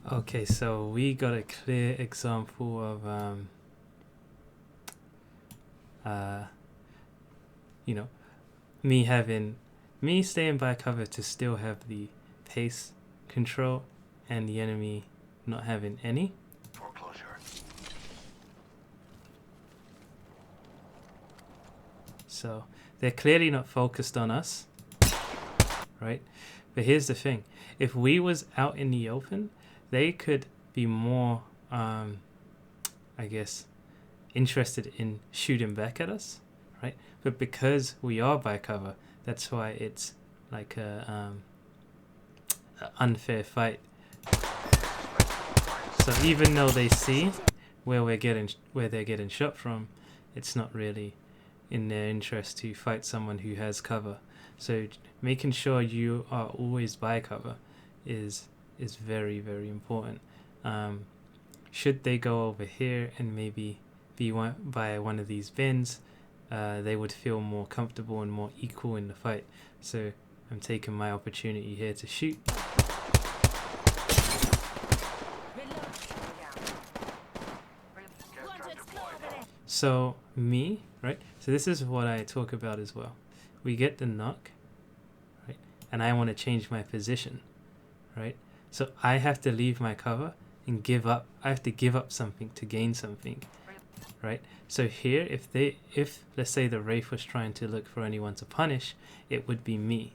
Okay, so we got a clear example of you know, me staying by cover to still have the pace control and the enemy not having any. Foreclosure. So they're clearly not focused on us, right? But here's the thing. If we was out in the open, they could be more, I guess, interested in shooting back at us, right? But because we are by cover, that's why it's like a unfair fight. So even though they see where they're getting shot from, it's not really in their interest to fight someone who has cover. So making sure you are always by cover is very, very important. Should they go over here and maybe be by one of these bins, they would feel more comfortable and more equal in the fight. So I'm taking my opportunity here to shoot. So me, right? So this is what I talk about as well. We get the knock, right? And I want to change my position, right? So I have to leave my cover and give up. I have to give up something to gain something, right? So here, if let's say the Wraith was trying to look for anyone to punish, it would be me,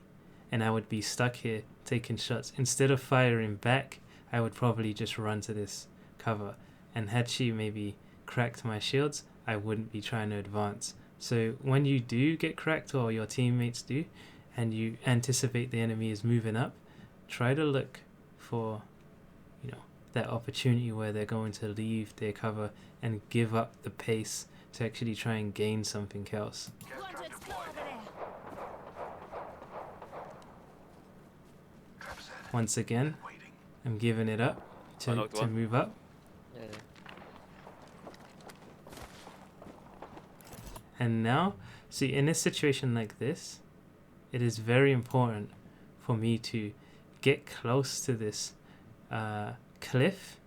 and I would be stuck here taking shots. Instead of firing back, I would probably just run to this cover. And had she maybe cracked my shields, I wouldn't be trying to advance. So when you do get cracked, or your teammates do, and you anticipate the enemy is moving up, try to look for, that opportunity where they're going to leave their cover and give up the pace to actually try and gain something else. Once again, I'm giving it up to move up. Yeah. And now, see, in a situation like this, it is very important for me to get close to this cliff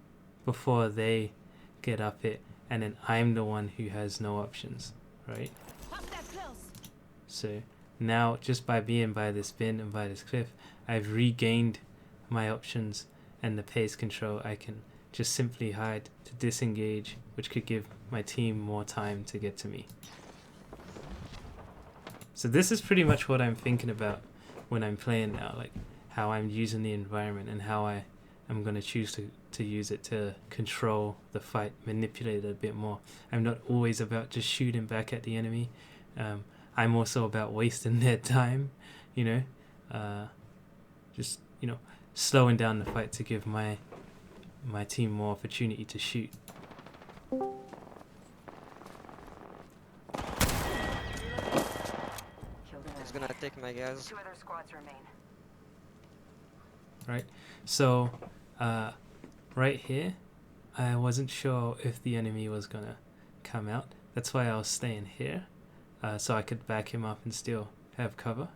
before they get up it, and then I'm the one who has no options, right? So now, just by being by this bin and by this cliff, I've regained my options and the pace control. I can just simply hide to disengage, which could give my team more time to get to me. So this is pretty much what I'm thinking about when I'm playing now, like how I'm using the environment and how I'm going to choose to use it to control the fight, manipulate it a bit more. I'm not always about just shooting back at the enemy. I'm also about wasting their time, just, slowing down the fight to give my team more opportunity to shoot. He's gonna take my gas. 2 other squads remain. Right, so right here, I wasn't sure if the enemy was gonna come out. That's why I was staying here, so I could back him up and still have cover.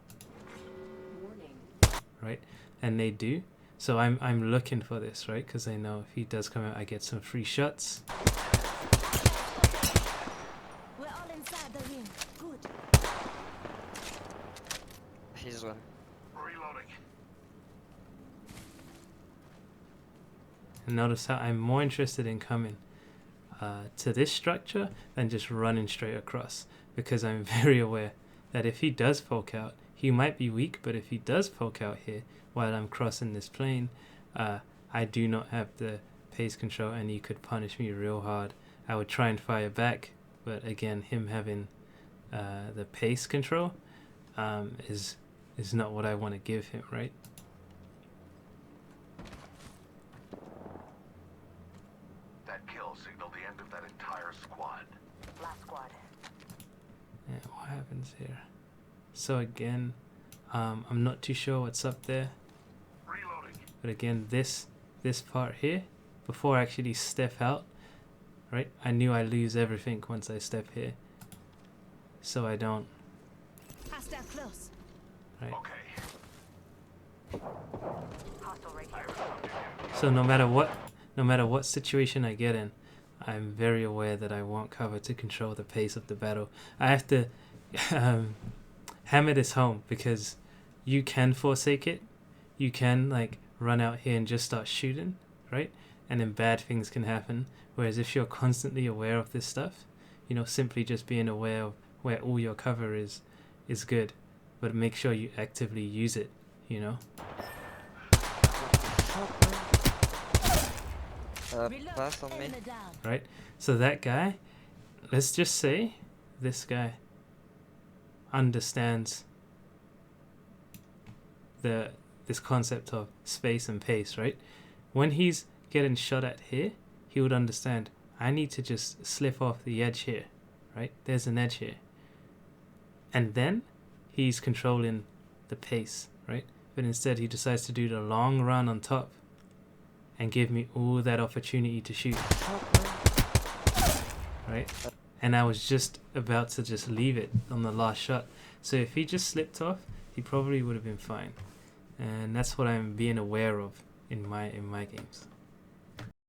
Warning. Right, and they do. So I'm looking for this, right? Because I know if he does come out, I get some free shots. We're all inside the ring. Good. He's one. Reloading. And notice how I'm more interested in coming to this structure than just running straight across, because I'm very aware that if he does poke out, he might be weak, but if he does poke out here while I'm crossing this plane, I do not have the pace control and he could punish me real hard. I would try and fire back, but again, him having the pace control is not what I want to give him, right? That kill signaled the end of that entire squad. Last squad. Yeah, what happens here? So again, I'm not too sure what's up there. Reloading. But again, this part here, before I actually step out, right? I knew I lose everything once I step here. So I don't. Hostile close. Right. Okay. Hostile right I here. have a subject. So no matter what situation I get in, I'm very aware that I want cover to control the pace of the battle. I have to hammer this home because you can forsake it. You can like run out here and just start shooting, right? And then bad things can happen. Whereas if you're constantly aware of this stuff, you know, simply just being aware of where all your cover is good. But make sure you actively use it, you know? Reload. Pass on me. Enemy down. Right? So that guy, let's just say this guy understands this concept of space and pace, right? When he's getting shot at here, he would understand, I need to just slip off the edge here, right? There's an edge here. And then he's controlling the pace, right? But instead he decides to do the long run on top and give me all that opportunity to shoot, right? And I was just about to just leave it on the last shot. So if he just slipped off, he probably would have been fine. And that's what I'm being aware of in my games.